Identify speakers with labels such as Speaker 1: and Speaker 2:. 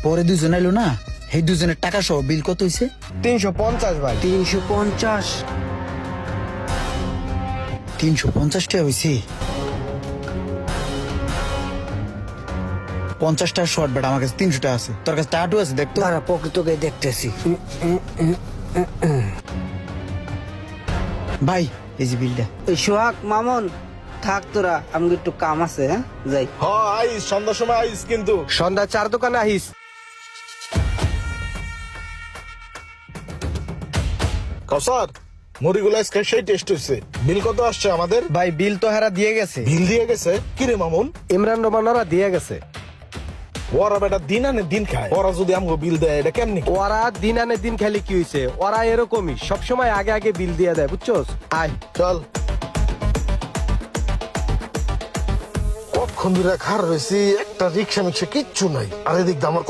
Speaker 1: পরে দুজন এলো না, এই দুজনের টাকা সহ বিল কত হয়েছে?
Speaker 2: 350 ভাই।
Speaker 3: 350।
Speaker 1: 350 টাকা হয়েছে। 50 টাকা শর্ট বেটা, আমার কাছে 300 টাকা আছে। তোর কাছে টাটু আছে দেখতো?
Speaker 3: তারা প্রকৃতকে দেখতেছি।
Speaker 1: ভাই এই যে বিলটা।
Speaker 3: এই সোহাগ মামুন থাক তোরা, আমি একটু কাম আছে, হ্যাঁ যাই।
Speaker 4: হ্যাঁ আইস, সন্ধ্যার সময় আইস কিন্তু।
Speaker 2: সন্ধ্যা 4 দোকানে আহিস।
Speaker 4: কসার মুড়িগুলো আজকে সেই টেস্ট হয়েছে। বিল কত আসছে আমাদের?
Speaker 2: ভাই বিল তো হেরা দিয়ে গেছে।
Speaker 4: বিল দিয়ে গেছে? কিরে মামুন,
Speaker 2: ইমরান রহমান ওরা দিয়ে গেছে।
Speaker 4: ওরা বেটা দিন আনে দিন খায়, ওরা যদি আমাকে বিল দেয় এটা কেমনি?
Speaker 2: ওরা দিন আনে দিন খেলে কি হয়েছে, ওরা এরকমই সবসময় আগে আগে বিল দিয়ে দেয়, বুঝছোস? আয়
Speaker 4: চল। কখন ধরে খার রয়েছি, একটা রিক্সা মিক্সা কিচ্ছু নাই, আর এদিক দিয়ে আমার